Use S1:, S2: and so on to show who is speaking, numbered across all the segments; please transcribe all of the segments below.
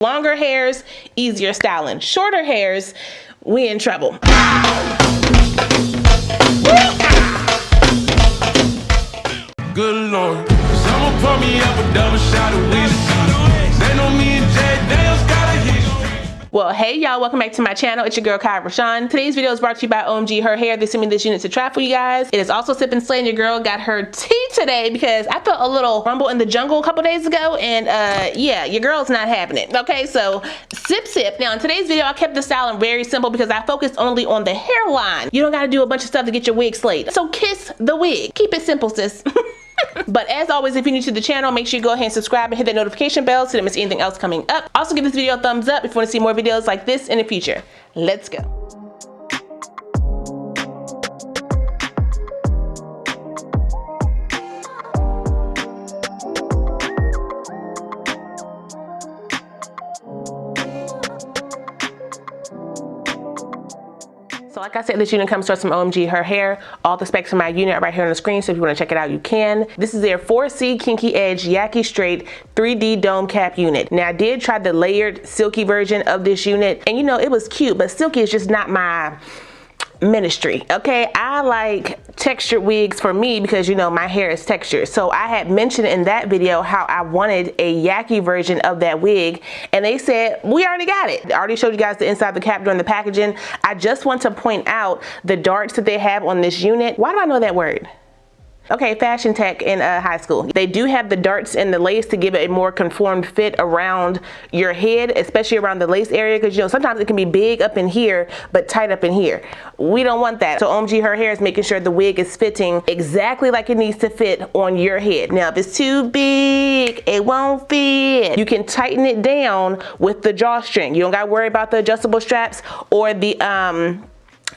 S1: Longer hairs, easier styling. Shorter hairs, we in trouble.
S2: Good Lord, someone pour me up a double shot of whiskey. They know me and Jay Dale's got a history.
S1: Well, hey y'all, welcome back to my channel. It's your girl K.I.S.S RaShon. Today's video is brought to you by OMGHerHair. They sent me this unit to try for you guys. It is also Sip and Slay, and your girl got her tea today because I felt a little rumble in the jungle a couple days ago, and yeah, your girl's not having it. Okay, so sip. Now in today's video, I kept the styling very simple because I focused only on the hairline. You don't gotta do a bunch of stuff to get your wig slayed. So kiss the wig. Keep it simple, sis. But as always, if you're new to the channel, make sure you go ahead and subscribe and hit that notification bell so you don't miss anything else coming up. Also, give this video a thumbs up if you want to see more videos like this in the future. Let's go. So like I said, this unit comes to us from OMGHerHair. All the specs of my unit are right here on the screen, so if you want to check it out, you can. This is their 4C Kinky Edge Yaki Straight 3D Dome Cap unit. Now I did try the layered silky version of this unit, and you know, it was cute, but silky is just not my ministry. Okay, I like textured wigs for me because you know my hair is textured. So I had mentioned in that video how I wanted a yaki version of that wig, and they said we already got it. I already showed you guys the inside of the cap during the packaging. I just want to point out the darts that they have on this unit. Why do I know that word? Okay, fashion tech in high school. They do have the darts and the lace to give it a more conformed fit around your head, especially around the lace area, because you know sometimes it can be big up in here but tight up in here. We don't want that. So OMGHerHair is making sure the wig is fitting exactly like it needs to fit on your head. Now if it's too big, it won't fit. You can tighten it down with the drawstring. You don't gotta worry about the adjustable straps or the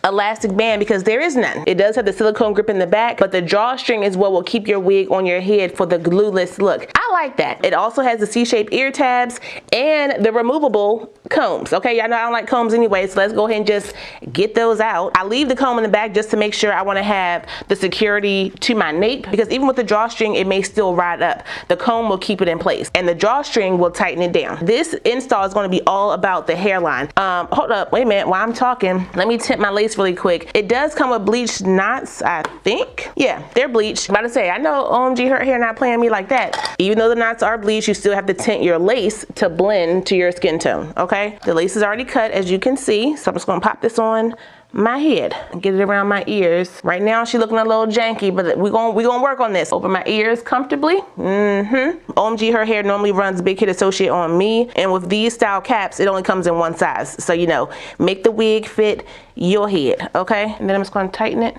S1: elastic band because there is none. It does have the silicone grip in the back, but the drawstring is what will keep your wig on your head for the glueless look. I like that. It also has the C-shaped ear tabs and the removable combs. Okay, y'all know I don't like combs anyway, so let's go ahead and just get those out. I leave the comb in the back just to make sure I want to have the security to my nape, because even with the drawstring, it may still ride up. The comb will keep it in place, and the drawstring will tighten it down. This install is going to be all about the hairline. Hold up, wait a minute, while I'm talking, let me tip my lace really quick. It does come with bleached knots, I think. Yeah, they're bleached. I'm about to say, I know OMGHerHair not playing me like that. Even though the knots are bleached, you still have to tint your lace to blend to your skin tone, okay? The lace is already cut, as you can see, so I'm just gonna pop this on my head and get it around my ears. Right now she's looking a little janky, but we're gonna work on this. Open my ears comfortably. OMGHerHair normally runs Big Hit Associate on me, and with these style caps it only comes in one size, so you know, make the wig fit your head, okay? And then I'm just gonna tighten it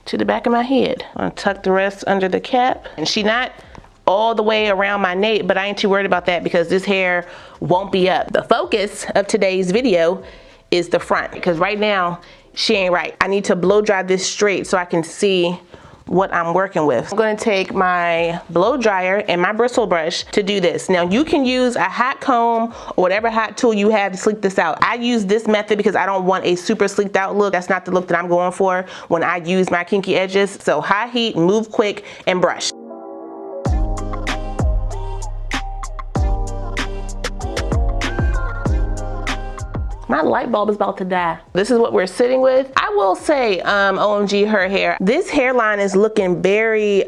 S1: to the back of my head. I'm gonna tuck the rest under the cap, and she not all the way around my nape, but I ain't too worried about that because this hair won't be up. The focus of today's video is the front, because right now she ain't right. I need to blow dry this straight so I can see what I'm working with. I'm going to take my blow dryer and my bristle brush to do this. Now you can use a hot comb or whatever hot tool you have to sleek this out. I use this method because I don't want a super sleeked out look. That's not the look that I'm going for when I use my kinky edges. So high heat, move quick, and brush. My light bulb is about to die. This is what we're sitting with. I will say, OMGHerHair, this hairline is looking very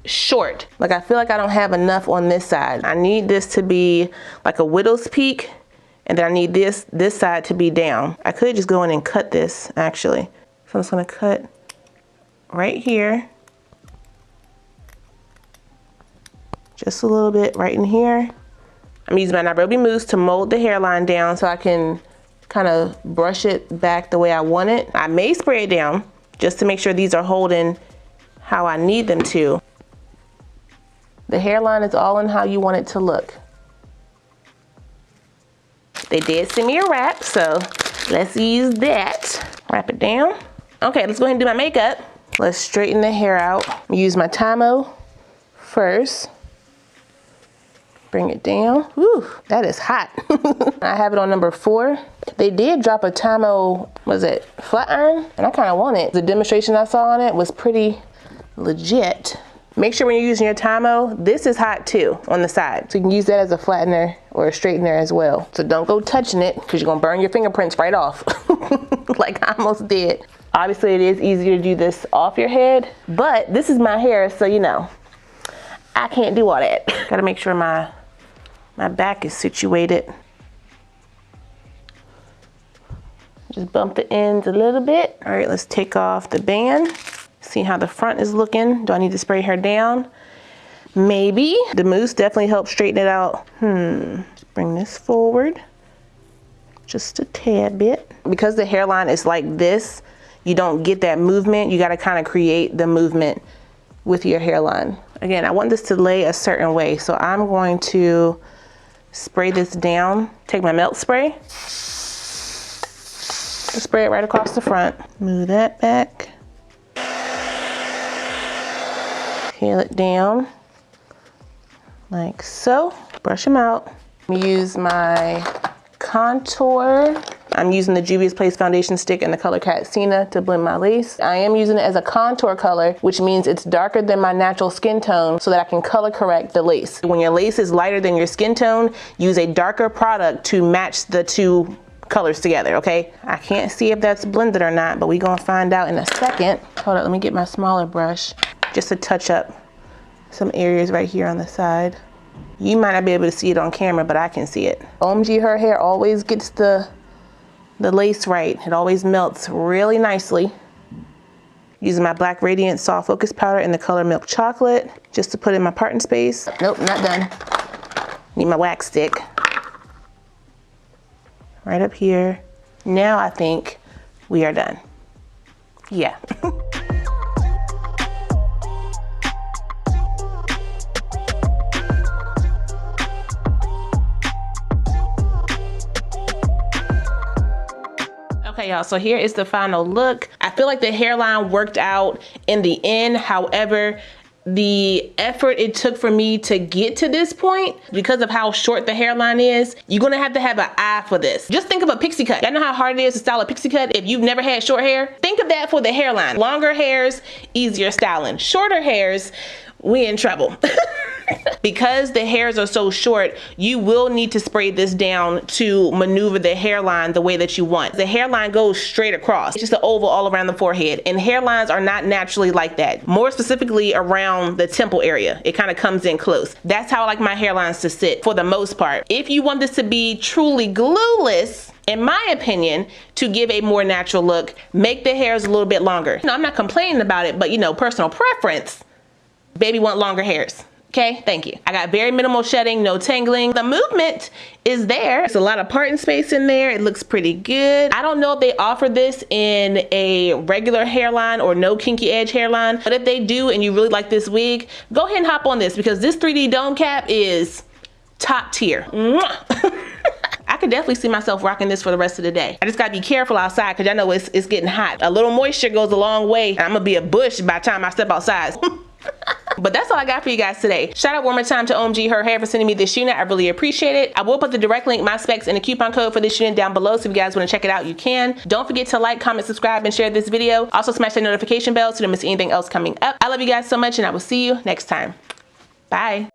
S1: short. Like I feel like I don't have enough on this side. I need this to be like a widow's peak, and then I need this side to be down. I could just go in and cut this actually. So I'm just gonna cut right here. Just a little bit right in here. I'm using my Nairobi mousse to mold the hairline down so I can kind of brush it back the way I want it. I may spray it down just to make sure these are holding how I need them to. The hairline is all in how you want it to look. They did send me a wrap, so let's use that. Wrap it down. Okay, let's go ahead and do my makeup. Let's straighten the hair out. Use my TYMO first. Bring it down. Whew, that is hot. I have it on number 4. They did drop a TYMO, was it flat iron? And I kind of want it. The demonstration I saw on it was pretty legit. Make sure when you're using your TYMO, this is hot too on the side. So you can use that as a flattener or a straightener as well. So don't go touching it because you're gonna burn your fingerprints right off like I almost did. Obviously it is easier to do this off your head, but this is my hair, so you know, I can't do all that. Gotta make sure my back is situated. Just bump the ends a little bit. All right, let's take off the band. See how the front is looking. Do I need to spray her down? Maybe. The mousse definitely helps straighten it out. Just bring this forward just a tad bit. Because the hairline is like this, you don't get that movement. You gotta kind of create the movement with your hairline. Again, I want this to lay a certain way, so I'm going to spray this down. Take my melt spray. Spray it right across the front. Move that back. Peel it down like so. Brush them out. Use my contour. I'm using the Juvia's Place foundation stick in the color Cat Sienna to blend my lace. I am using it as a contour color, which means it's darker than my natural skin tone so that I can color correct the lace. When your lace is lighter than your skin tone, use a darker product to match the two colors together, okay? I can't see if that's blended or not, but we're gonna find out in a second. Hold up, let me get my smaller brush just to touch up some areas right here on the side. You might not be able to see it on camera, but I can see it. OMGHerHair always gets the lace right. It always melts really nicely. Using my Black Radiant Soft Focus Powder in the color Milk Chocolate, just to put in my parting space. Nope, not done. Need my wax stick. Right up here. Now I think we are done. Yeah. Okay, y'all, so here is the final look. I feel like the hairline worked out in the end. However, the effort it took for me to get to this point, because of how short the hairline is, you're gonna have to have an eye for this. Just think of a pixie cut. Y'all know how hard it is to style a pixie cut if you've never had short hair? Think of that for the hairline. Longer hairs, easier styling. Shorter hairs, we in trouble. Because the hairs are so short, you will need to spray this down to maneuver the hairline the way that you want. The hairline goes straight across. It's just an oval all around the forehead, and hairlines are not naturally like that. More specifically around the temple area. It kind of comes in close. That's how I like my hairlines to sit for the most part. If you want this to be truly glueless, in my opinion, to give a more natural look, make the hairs a little bit longer. No, I'm not complaining about it, but you know, personal preference, baby want longer hairs. Okay, thank you. I got very minimal shedding, no tangling. The movement is there. There's a lot of parting space in there. It looks pretty good. I don't know if they offer this in a regular hairline or no kinky edge hairline, but if they do and you really like this wig, go ahead and hop on this because this 3D dome cap is top tier. I could definitely see myself rocking this for the rest of the day. I just gotta be careful outside because I know it's getting hot. A little moisture goes a long way. I'm gonna be a bush by the time I step outside. But that's all I got for you guys today. Shout out one more time to OMGHerHair for sending me this unit. I really appreciate it. I will put the direct link, my specs, and the coupon code for this unit down below, so if you guys want to check it out, you can. Don't forget to like, comment, subscribe, and share this video. Also smash that notification bell so you don't miss anything else coming up. I love you guys so much, and I will see you next time. Bye.